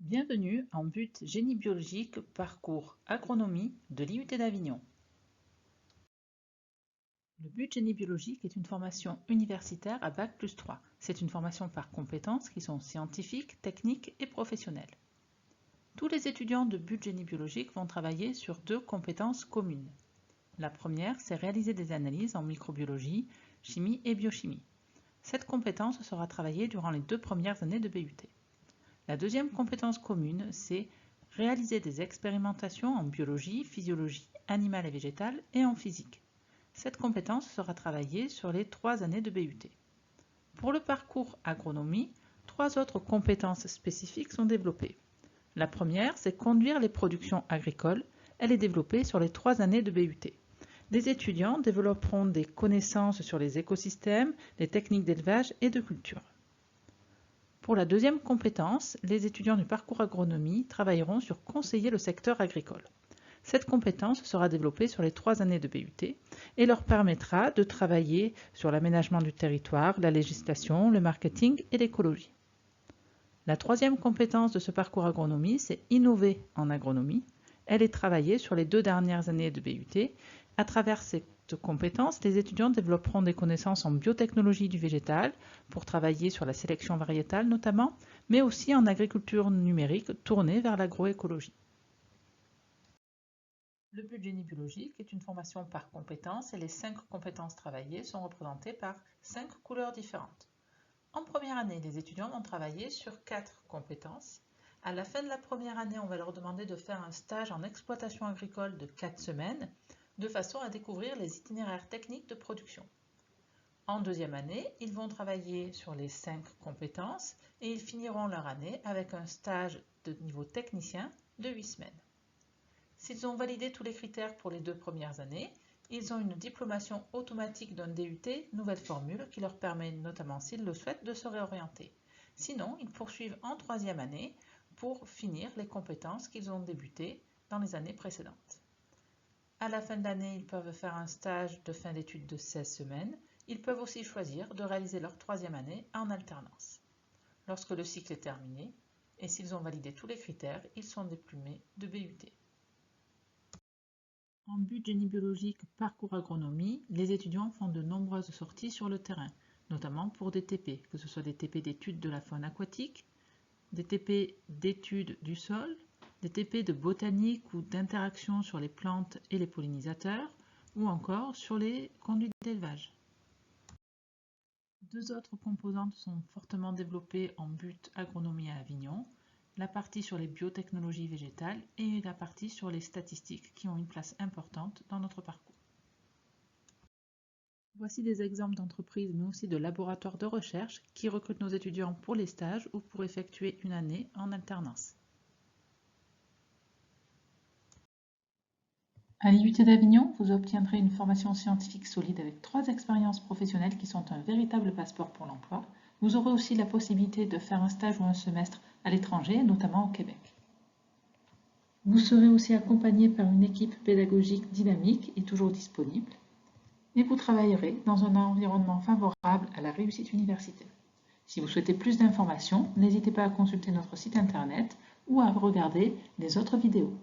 Bienvenue en but génie biologique parcours agronomie de l'IUT d'Avignon. Le but génie biologique est une formation universitaire à Bac+3. C'est une formation par compétences qui sont scientifiques, techniques et professionnelles. Tous les étudiants de but génie biologique vont travailler sur deux compétences communes. La première, c'est réaliser des analyses en microbiologie, chimie et biochimie. Cette compétence sera travaillée durant les 2 premières années de BUT. La deuxième compétence commune, c'est réaliser des expérimentations en biologie, physiologie, animale et végétale et en physique. Cette compétence sera travaillée sur les 3 années de BUT. Pour le parcours agronomie, 3 autres compétences spécifiques sont développées. La première, c'est conduire les productions agricoles. Elle est développée sur les 3 années de BUT. Les étudiants développeront des connaissances sur les écosystèmes, les techniques d'élevage et de culture. Pour la deuxième compétence, les étudiants du parcours agronomie travailleront sur conseiller le secteur agricole. Cette compétence sera développée sur les 3 années de BUT et leur permettra de travailler sur l'aménagement du territoire, la législation, le marketing et l'écologie. La troisième compétence de ce parcours agronomie, c'est innover en agronomie. Elle est travaillée sur les 2 dernières années de BUT. À travers cette compétence, les étudiants développeront des connaissances en biotechnologie du végétal pour travailler sur la sélection variétale notamment, mais aussi en agriculture numérique tournée vers l'agroécologie. Le but génie biologique est une formation par compétences et les 5 compétences travaillées sont représentées par 5 couleurs différentes. En première année, les étudiants vont travailler sur 4 compétences. À la fin de la première année, on va leur demander de faire un stage en exploitation agricole de 4 semaines, de façon à découvrir les itinéraires techniques de production. En deuxième année, ils vont travailler sur les 5 compétences et ils finiront leur année avec un stage de niveau technicien de 8 semaines. S'ils ont validé tous les critères pour les 2 premières années, ils ont une diplomation automatique d'un DUT, nouvelle formule, qui leur permet notamment, s'ils le souhaitent, de se réorienter. Sinon, ils poursuivent en 3e année pour finir les compétences qu'ils ont débutées dans les années précédentes. À la fin de l'année, ils peuvent faire un stage de fin d'études de 16 semaines. Ils peuvent aussi choisir de réaliser leur 3e année en alternance. Lorsque le cycle est terminé, et s'ils ont validé tous les critères, ils sont diplômés de BUT. En but génie biologique parcours agronomie, les étudiants font de nombreuses sorties sur le terrain, notamment pour des TP, que ce soit des TP d'études de la faune aquatique, des TP d'études du sol, des TP de botanique ou d'interaction sur les plantes et les pollinisateurs, ou encore sur les conduites d'élevage. 2 autres composantes sont fortement développées en but agronomie à Avignon, la partie sur les biotechnologies végétales et la partie sur les statistiques qui ont une place importante dans notre parcours. Voici des exemples d'entreprises mais aussi de laboratoires de recherche qui recrutent nos étudiants pour les stages ou pour effectuer une année en alternance. À l'IUT d'Avignon, vous obtiendrez une formation scientifique solide avec 3 expériences professionnelles qui sont un véritable passeport pour l'emploi. Vous aurez aussi la possibilité de faire un stage ou un semestre à l'étranger, notamment au Québec. Vous serez aussi accompagné par une équipe pédagogique dynamique et toujours disponible. Et vous travaillerez dans un environnement favorable à la réussite universitaire. Si vous souhaitez plus d'informations, n'hésitez pas à consulter notre site internet ou à regarder les autres vidéos.